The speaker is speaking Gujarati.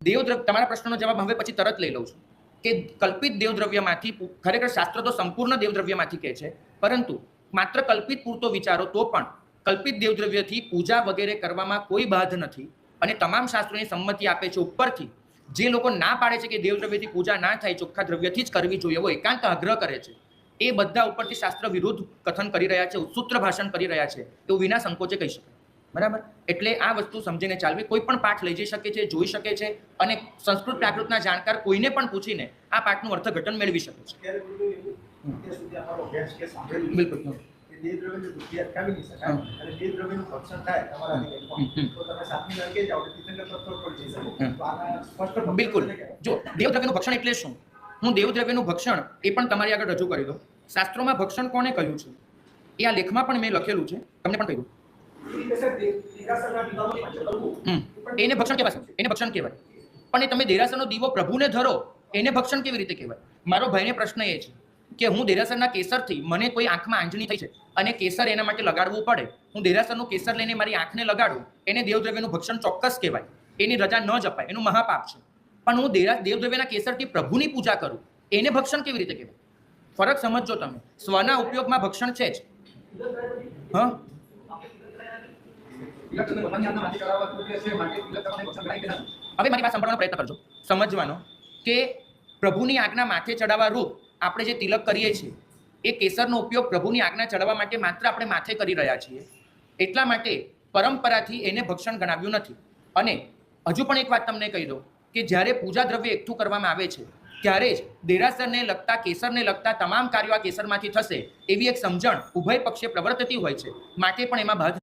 દેવદ્રવ્ય, તમારા પ્રશ્નનો જવાબ હવે પછી તરત લઈ લઉં છું કે કલ્પિત દેવદ્રવ્યમાંથી, ખરેખર શાસ્ત્ર તો સંપૂર્ણ દેવદ્રવ્યમાંથી કહે છે, પરંતુ માત્ર કલ્પિત પૂરતો વિચારો તો પણ કલ્પિત દેવદ્રવ્યથી પૂજા વગેરે કરવામાં કોઈ બાધ નથી અને તમામ શાસ્ત્રોની સંમતિ આપે છે. ઉપરથી જે લોકો ના પાડે છે કે દેવદ્રવ્યથી પૂજા ના થાય, ચોખ્ખા દ્રવ્યથી જ કરવી જોઈએ, એવો એકાંત આગ્રહ કરે છે, એ બધા ઉપરથી શાસ્ત્ર વિરુદ્ધ કથન કરી રહ્યા છે, સૂત્ર ભાષણ કરી રહ્યા છે, એવું વિના સંકોચે કહી શકાય. બરાબર? એટલે આ વસ્તુ સમજીને ચાલવી. કોઈ પણ પાઠ લઈ જઈ શકે છે, જોઈ શકે છે અને સંસ્કૃત પ્રાકૃતના જાણકાર કોઈને પણ પૂછીને આ પાઠનું અર્થઘટન મેળવી શકે છે. બિલકુલ. બિલકુલ. જો દેવદ્રવ્યનું ભક્ષણ એટલે શું, હું દેવદ્રવ્યનું ભક્ષણ એ પણ તમારી આગળ રજૂ કરી દઉં. શાસ્ત્રોમાં ભક્ષણ કોને કહ્યું છે એ આ લેખમાં પણ મેં લખેલું છે, તમને પણ કહ્યું. એને ભક્ષણ કહેવાય, એને ભક્ષણ કહેવાય. પણ એ તમે દેરાસરનો દીવો પ્રભુને ધરો, એને ભક્ષણ કેવી રીતે કહેવાય? મારો ભાઈને પ્રશ્ન એ છે કે હું દેરાસરના કેસરથી, મને કોઈ આંખમાં આંજણી થઈ છે અને કેસર એના માટે લગાડવું પડે, હું દેરાસરનું કેસર લઈને મારી આંખને લગાડું, એને દેવદ્રવ્યનું ભક્ષણ ચોક્કસ કહેવાય, એની રજા ન જપાય, એનું મહાપાપ છે. પણ હું દેવદ્રવ્યના કેસરથી પ્રભુની પૂજા કરું, એને ભક્ષણ કેવી રીતે કહેવાય? ફરક સમજજો તમે. સ્વના ઉપયોગમાં ભક્ષણ છે જ. હા, હવે મારી વાત સાંભળવાનો પ્રયત્ન કરજો, સમજવાનો કે પ્રભુની આજ્ઞા માથે ચડાવવા રૂપ આપણે જે તિલક કરીએ છીએ એ કેસરનો ઉપયોગ પ્રભુની આજ્ઞા ચડાવવા માટે માત્ર આપણે માથે કરી રહ્યા છીએ, એટલા માટે પરંપરાથી એને ભક્ષણ ગણાવ્યું નથી. અને હજુ પણ એક વાત તમને કહી દઉં કે જ્યારે પૂજા દ્રવ્ય એકઠું કરવામાં આવે છે ત્યારે જ દેરાસરને લગતા, કેસરને લગતા તમામ કાર્યો આ કેસરમાંથી થશે એવી એક સમજણ ઉભય પક્ષે પ્રવર્તતી હોય છે, માટે પણ એમાં ભાગ